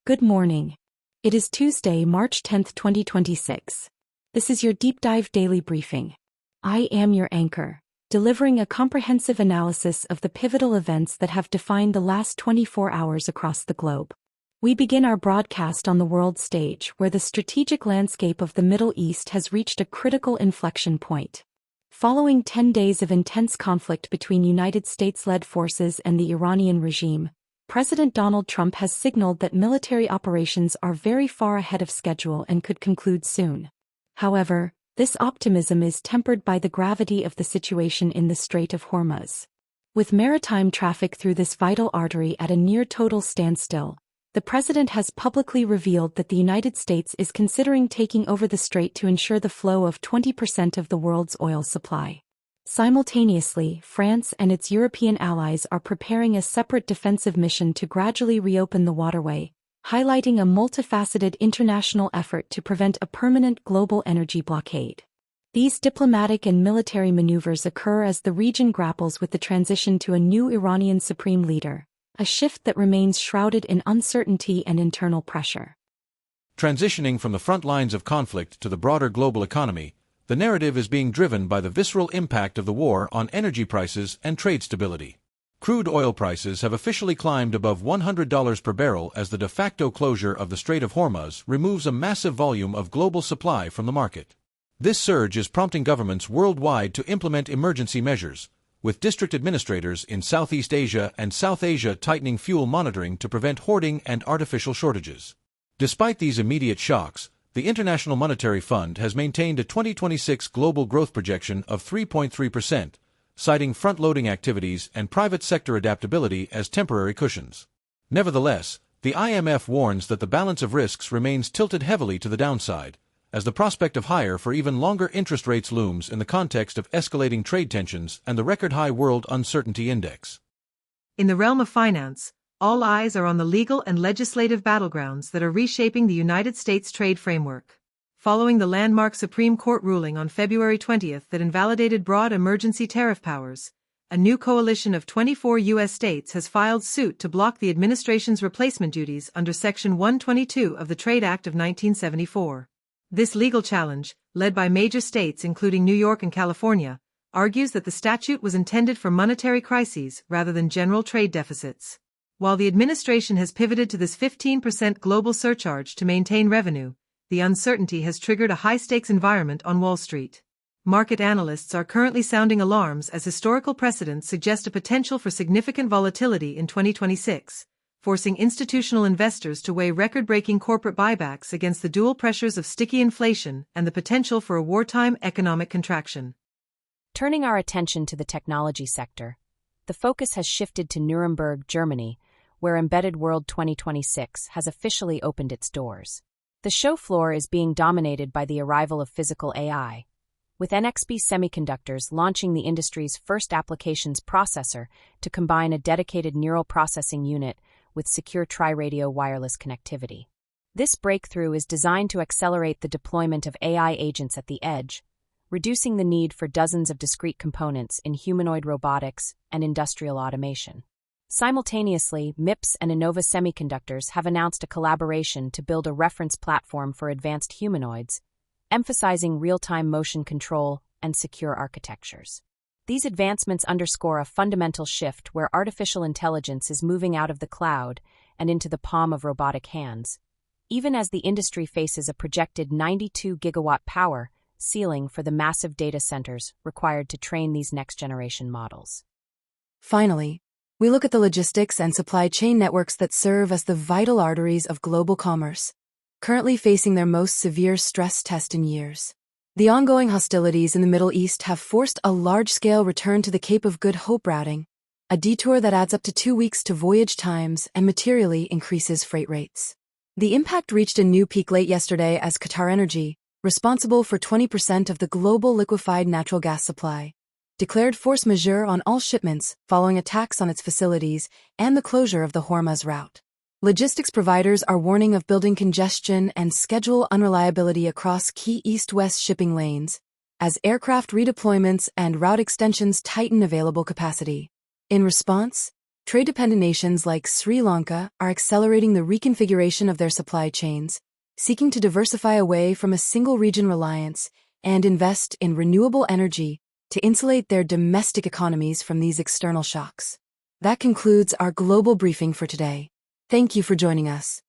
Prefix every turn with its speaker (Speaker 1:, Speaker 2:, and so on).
Speaker 1: Good morning. It is Tuesday, March 10th, 2026. This is your deep dive daily briefing. I am your anchor, delivering a comprehensive analysis of the pivotal events that have defined the last 24 hours across the globe. We begin our broadcast on the world stage, where the strategic landscape of the Middle East has reached a critical inflection point. Following 10 days of intense conflict between United States-led forces and the Iranian regime, President Donald Trump has signaled that military operations are very far ahead of schedule and could conclude soon. However, this optimism is tempered by the gravity of the situation in the Strait of Hormuz. With maritime traffic through this vital artery at a near-total standstill, the president has publicly revealed that the United States is considering taking over the strait to ensure the flow of 20% of the world's oil supply. Simultaneously, France and its European allies are preparing a separate defensive mission to gradually reopen the waterway, highlighting a multifaceted international effort to prevent a permanent global energy blockade. These diplomatic and military maneuvers occur as the region grapples with the transition to a new Iranian supreme leader, a shift that remains shrouded in uncertainty and internal pressure.
Speaker 2: Transitioning from the front lines of conflict to the broader global economy, the narrative is being driven by the visceral impact of the war on energy prices and trade stability. Crude oil prices have officially climbed above $100 per barrel as the de facto closure of the Strait of Hormuz removes a massive volume of global supply from the market. This surge is prompting governments worldwide to implement emergency measures, with district administrators in Southeast Asia and South Asia tightening fuel monitoring to prevent hoarding and artificial shortages. Despite these immediate shocks, the International Monetary Fund has maintained a 2026 global growth projection of 3.3%, citing front-loading activities and private sector adaptability as temporary cushions. Nevertheless, the IMF warns that the balance of risks remains tilted heavily to the downside, as the prospect of higher for even longer interest rates looms in the context of escalating trade tensions and the record-high World Uncertainty Index.
Speaker 3: In the realm of finance, all eyes are on the legal and legislative battlegrounds that are reshaping the United States trade framework. Following the landmark Supreme Court ruling on February 20th that invalidated broad emergency tariff powers, a new coalition of 24 U.S. states has filed suit to block the administration's replacement duties under Section 122 of the Trade Act of 1974. This legal challenge, led by major states including New York and California, argues that the statute was intended for monetary crises rather than general trade deficits. While the administration has pivoted to this 15% global surcharge to maintain revenue, the uncertainty has triggered a high-stakes environment on Wall Street. Market analysts are currently sounding alarms as historical precedents suggest a potential for significant volatility in 2026, forcing institutional investors to weigh record-breaking corporate buybacks against the dual pressures of sticky inflation and the potential for a wartime economic contraction.
Speaker 4: Turning our attention to the technology sector, the focus has shifted to Nuremberg, Germany, where Embedded World 2026 has officially opened its doors. The show floor is being dominated by the arrival of physical AI, with NXP Semiconductors launching the industry's first applications processor to combine a dedicated neural processing unit with secure tri-radio wireless connectivity. This breakthrough is designed to accelerate the deployment of AI agents at the edge, reducing the need for dozens of discrete components in humanoid robotics and industrial automation. Simultaneously, MIPS and Innova Semiconductors have announced a collaboration to build a reference platform for advanced humanoids, emphasizing real-time motion control and secure architectures. These advancements underscore a fundamental shift where artificial intelligence is moving out of the cloud and into the palm of robotic hands, even as the industry faces a projected 92-gigawatt power ceiling for the massive data centers required to train these next-generation models.
Speaker 1: Finally, we look at the logistics and supply chain networks that serve as the vital arteries of global commerce, currently facing their most severe stress test in years. The ongoing hostilities in the Middle East have forced a large-scale return to the Cape of Good Hope routing, a detour that adds up to 2 weeks to voyage times and materially increases freight rates. The impact reached a new peak late yesterday as QatarEnergy, responsible for 20% of the global liquefied natural gas supply, declared force majeure on all shipments following attacks on its facilities and the closure of the Hormuz route. Logistics providers are warning of building congestion and schedule unreliability across key east-west shipping lanes, as aircraft redeployments and route extensions tighten available capacity. In response,
Speaker 5: Trade-dependent nations like Sri Lanka are accelerating the reconfiguration of their supply chains, seeking to diversify away from a single-region reliance and invest in renewable energy to insulate their domestic economies from these external shocks. That concludes our global briefing for today. Thank you for joining us.